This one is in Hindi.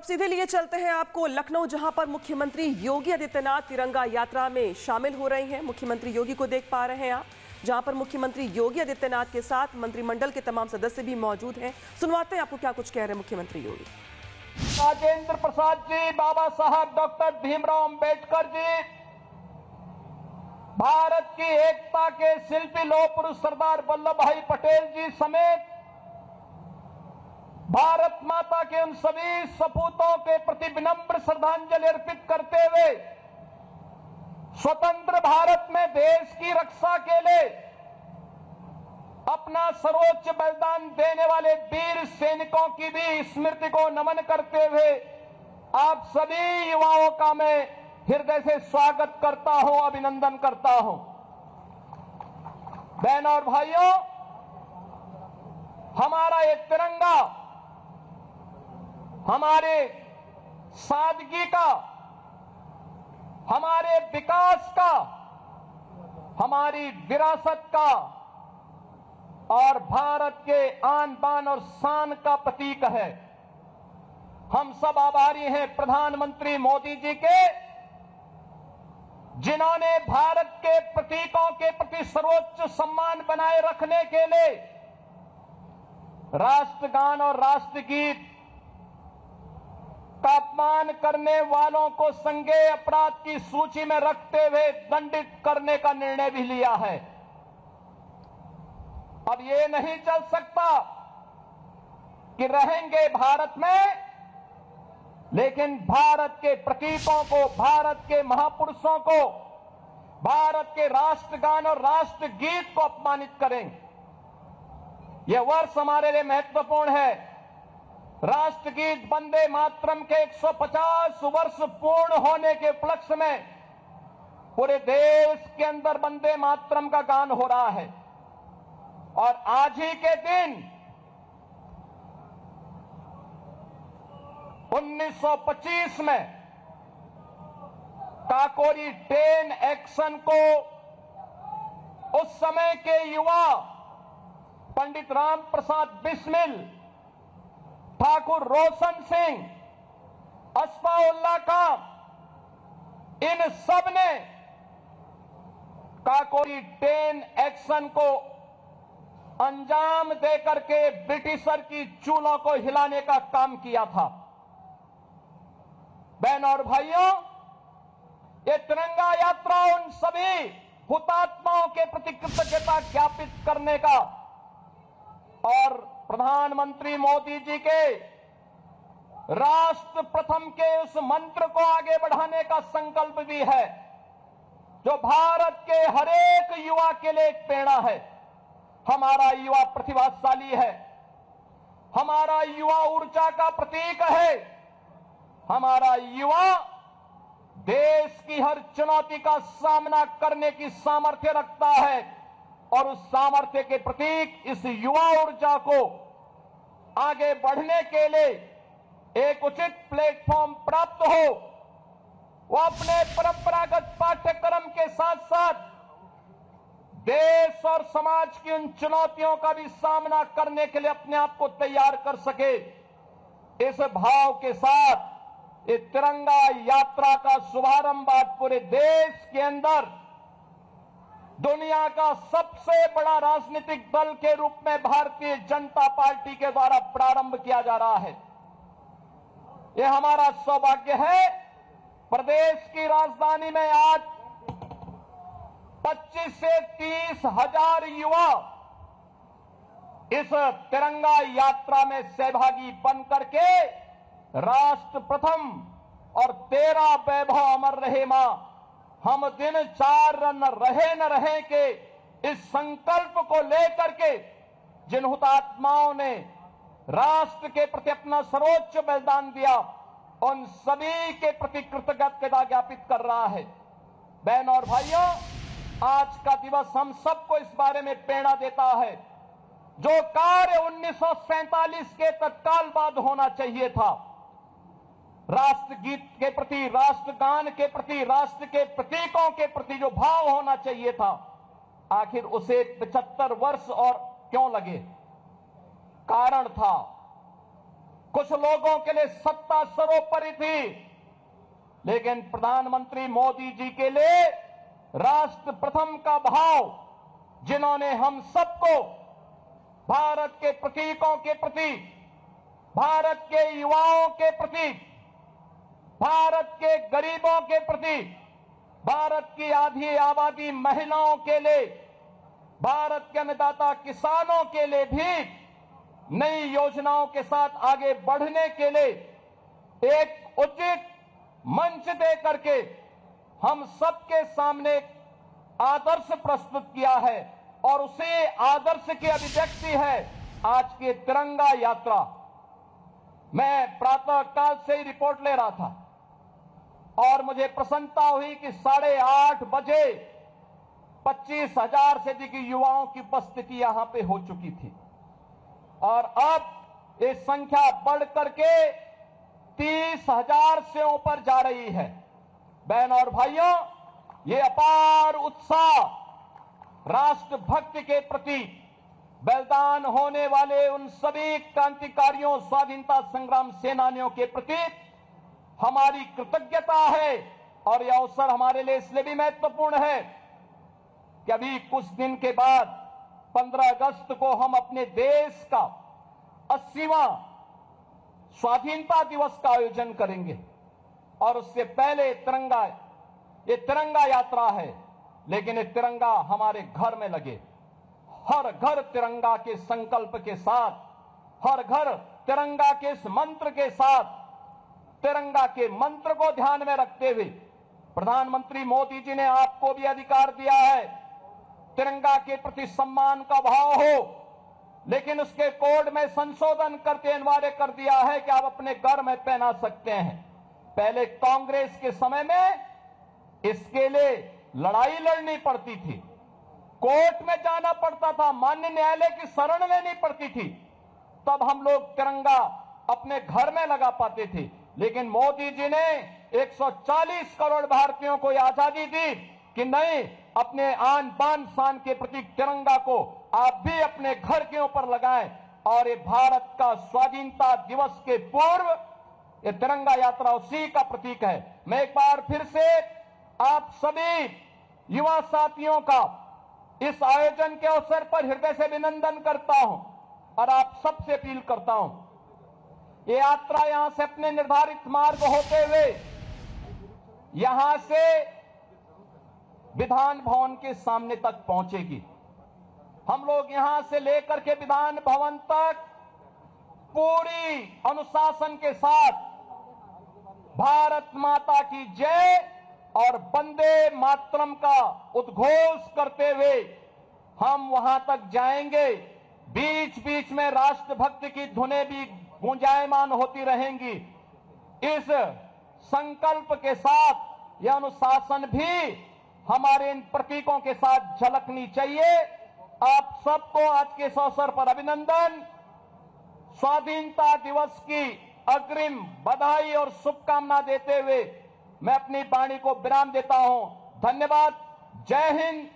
सीधे लिए चलते हैं आपको लखनऊ, जहां पर मुख्यमंत्री योगी आदित्यनाथ तिरंगा यात्रा में शामिल हो रहे हैं। मुख्यमंत्री योगी को देख पा रहे हैं आप, जहां पर मुख्यमंत्री योगी आदित्यनाथ के साथ मंत्रिमंडल के तमाम सदस्य भी मौजूद हैं। सुनवाते हैं आपको क्या कुछ कह रहे हैं मुख्यमंत्री योगी। राजेंद्र प्रसाद जी, बाबा साहब डॉक्टर भीमराव अंबेडकर जी, भारत की एकता के शिल्पी लौह पुरुष सरदार वल्लभ भाई पटेल जी समेत भारत माता के उन सभी सपूतों के प्रति विनम्र श्रद्धांजलि अर्पित करते हुए स्वतंत्र भारत में देश की रक्षा के लिए अपना सर्वोच्च बलिदान देने वाले वीर सैनिकों की भी स्मृति को नमन करते हुए आप सभी युवाओं का मैं हृदय से स्वागत करता हूं, अभिनंदन करता हूं। बहनों और भाइयों, हमारा ये तिरंगा हमारे सादगी का, हमारे विकास का, हमारी विरासत का और भारत के आन बान और शान का प्रतीक है। हम सब आभारी हैं प्रधानमंत्री मोदी जी के, जिन्होंने भारत के प्रतीकों के प्रति सर्वोच्च सम्मान बनाए रखने के लिए राष्ट्रगान और राष्ट्रगीत का अपमान करने वालों को संज्ञेय अपराध की सूची में रखते हुए दंडित करने का निर्णय भी लिया है। अब ये नहीं चल सकता कि रहेंगे भारत में, लेकिन भारत के प्रतीकों को, भारत के महापुरुषों को, भारत के राष्ट्रगान और राष्ट्रगीत को अपमानित करेंगे। यह वर्ष हमारे लिए महत्वपूर्ण है। राष्ट्रगीत वंदे मातरम के 150 वर्ष पूर्ण होने के उपलक्ष्य में पूरे देश के अंदर वंदे मातरम का गान हो रहा है। और आज ही के दिन 1925 में काकोरी 10 एक्शन को उस समय के युवा पंडित राम प्रसाद बिस्मिल, ठाकुर रोशन सिंह, अस्फाउल्लाह खां, इन सब ने काकोरी 10 एक्शन को अंजाम देकर के ब्रिटिशर की चूलों को हिलाने का काम किया था। बहनों और भाइयों, ये तिरंगा यात्रा उन सभी हुतात्माओं के प्रति कृतज्ञता ज्ञापित करने का और प्रधानमंत्री मोदी जी के राष्ट्र प्रथम के उस मंत्र को आगे बढ़ाने का संकल्प भी है, जो भारत के हर एक युवा के लिए एक प्रेरणा है। हमारा युवा प्रतिभाशाली है, हमारा युवा ऊर्जा का प्रतीक है, हमारा युवा देश की हर चुनौती का सामना करने की सामर्थ्य रखता है और उस सामर्थ्य के प्रतीक इस युवा ऊर्जा को आगे बढ़ने के लिए एक उचित प्लेटफॉर्म प्राप्त हो। वो अपने परंपरागत पाठ्यक्रम के साथ साथ देश और समाज की उन चुनौतियों का भी सामना करने के लिए अपने आप को तैयार कर सके। इस भाव के साथ इस तिरंगा यात्रा का शुभारंभ आज पूरे देश के अंदर दुनिया का सबसे बड़ा राजनीतिक दल के रूप में भारतीय जनता पार्टी के द्वारा प्रारंभ किया जा रहा है। यह हमारा सौभाग्य है। प्रदेश की राजधानी में आज 25 से 30 हजार युवा इस तिरंगा यात्रा में सहभागी बन करके राष्ट्र प्रथम और तेरा वैभव अमर रहे मां, हम दिन चार न रहे के इस संकल्प को लेकर के जिन हुतात्माओं ने राष्ट्र के प्रति अपना सर्वोच्च बलिदान दिया, उन सभी के प्रति कृतज्ञता ज्ञापित कर रहा है। बहनों और भाइयों, आज का दिवस हम सबको इस बारे में प्रेरणा देता है। जो कार्य 1947 के तत्काल बाद होना चाहिए था, राष्ट्रगीत के प्रति, राष्ट्रगान के प्रति, राष्ट्र के प्रतीकों के प्रति जो भाव होना चाहिए था, आखिर उसे 75 वर्ष और क्यों लगे? कारण था कुछ लोगों के लिए सत्ता सर्वोपरि थी, लेकिन प्रधानमंत्री मोदी जी के लिए राष्ट्र प्रथम का भाव, जिन्होंने हम सबको भारत के प्रतीकों के प्रति, भारत के युवाओं के प्रति, भारत के गरीबों के प्रति, भारत की आधी आबादी महिलाओं के लिए, भारत के अन्नदाता किसानों के लिए भी नई योजनाओं के साथ आगे बढ़ने के लिए एक उचित मंच दे करके हम सबके सामने आदर्श प्रस्तुत किया है और उसी आदर्श की अभिव्यक्ति है आज की तिरंगा यात्रा। मैं प्रातः काल से ही रिपोर्ट ले रहा था और मुझे प्रसन्नता हुई कि 8:30 बजे 25,000 से अधिक युवाओं की उपस्थिति यहां पे हो चुकी थी और अब ये संख्या बढ़ करके 30,000 से ऊपर जा रही है। बहन और भाइयों, ये अपार उत्साह राष्ट्रभक्ति के प्रति, बलिदान होने वाले उन सभी क्रांतिकारियों, स्वाधीनता संग्राम सेनानियों के प्रति हमारी कृतज्ञता है। और यह अवसर हमारे लिए इसलिए भी महत्वपूर्ण है कि अभी कुछ दिन के बाद 15 अगस्त को हम अपने देश का 80वां स्वाधीनता दिवस का आयोजन करेंगे और उससे पहले ये तिरंगा यात्रा है, लेकिन ये तिरंगा हमारे घर में लगे, हर घर तिरंगा के संकल्प के साथ, हर घर तिरंगा के इस मंत्र के साथ, तिरंगा के मंत्र को ध्यान में रखते हुए प्रधानमंत्री मोदी जी ने आपको भी अधिकार दिया है, तिरंगा के प्रति सम्मान का भाव हो, लेकिन उसके कोड में संशोधन करके अनिवार्य कर दिया है कि आप अपने घर में पहना सकते हैं। पहले कांग्रेस के समय में इसके लिए लड़ाई लड़नी पड़ती थी, कोर्ट में जाना पड़ता था, माननीय न्यायालय की शरण लेनी पड़ती थी, तब हम लोग तिरंगा अपने घर में लगा पाते थे। लेकिन मोदी जी ने 140 करोड़ भारतीयों को आजादी दी कि नहीं, अपने आन बान शान के प्रतीक तिरंगा को आप भी अपने घर के ऊपर लगाएं। और ये भारत का स्वाधीनता दिवस के पूर्व ये तिरंगा यात्रा उसी का प्रतीक है। मैं एक बार फिर से आप सभी युवा साथियों का इस आयोजन के अवसर पर हृदय से अभिनंदन करता हूं और आप सबसे अपील करता हूं, ये यात्रा यहां से अपने निर्धारित मार्ग होते हुए यहां से विधान भवन के सामने तक पहुंचेगी। हम लोग यहां से लेकर के विधान भवन तक पूरी अनुशासन के साथ भारत माता की जय और वंदे मातरम का उद्घोष करते हुए हम वहां तक जाएंगे। बीच बीच में राष्ट्रभक्ति की धुनें भी गुंजायमान होती रहेंगी। इस संकल्प के साथ यह अनुशासन भी हमारे इन प्रतीकों के साथ झलकनी चाहिए। आप सबको आज के इस अवसर पर अभिनंदन, स्वाधीनता दिवस की अग्रिम बधाई और शुभकामना देते हुए मैं अपनी वाणी को विराम देता हूं। धन्यवाद। जय हिंद।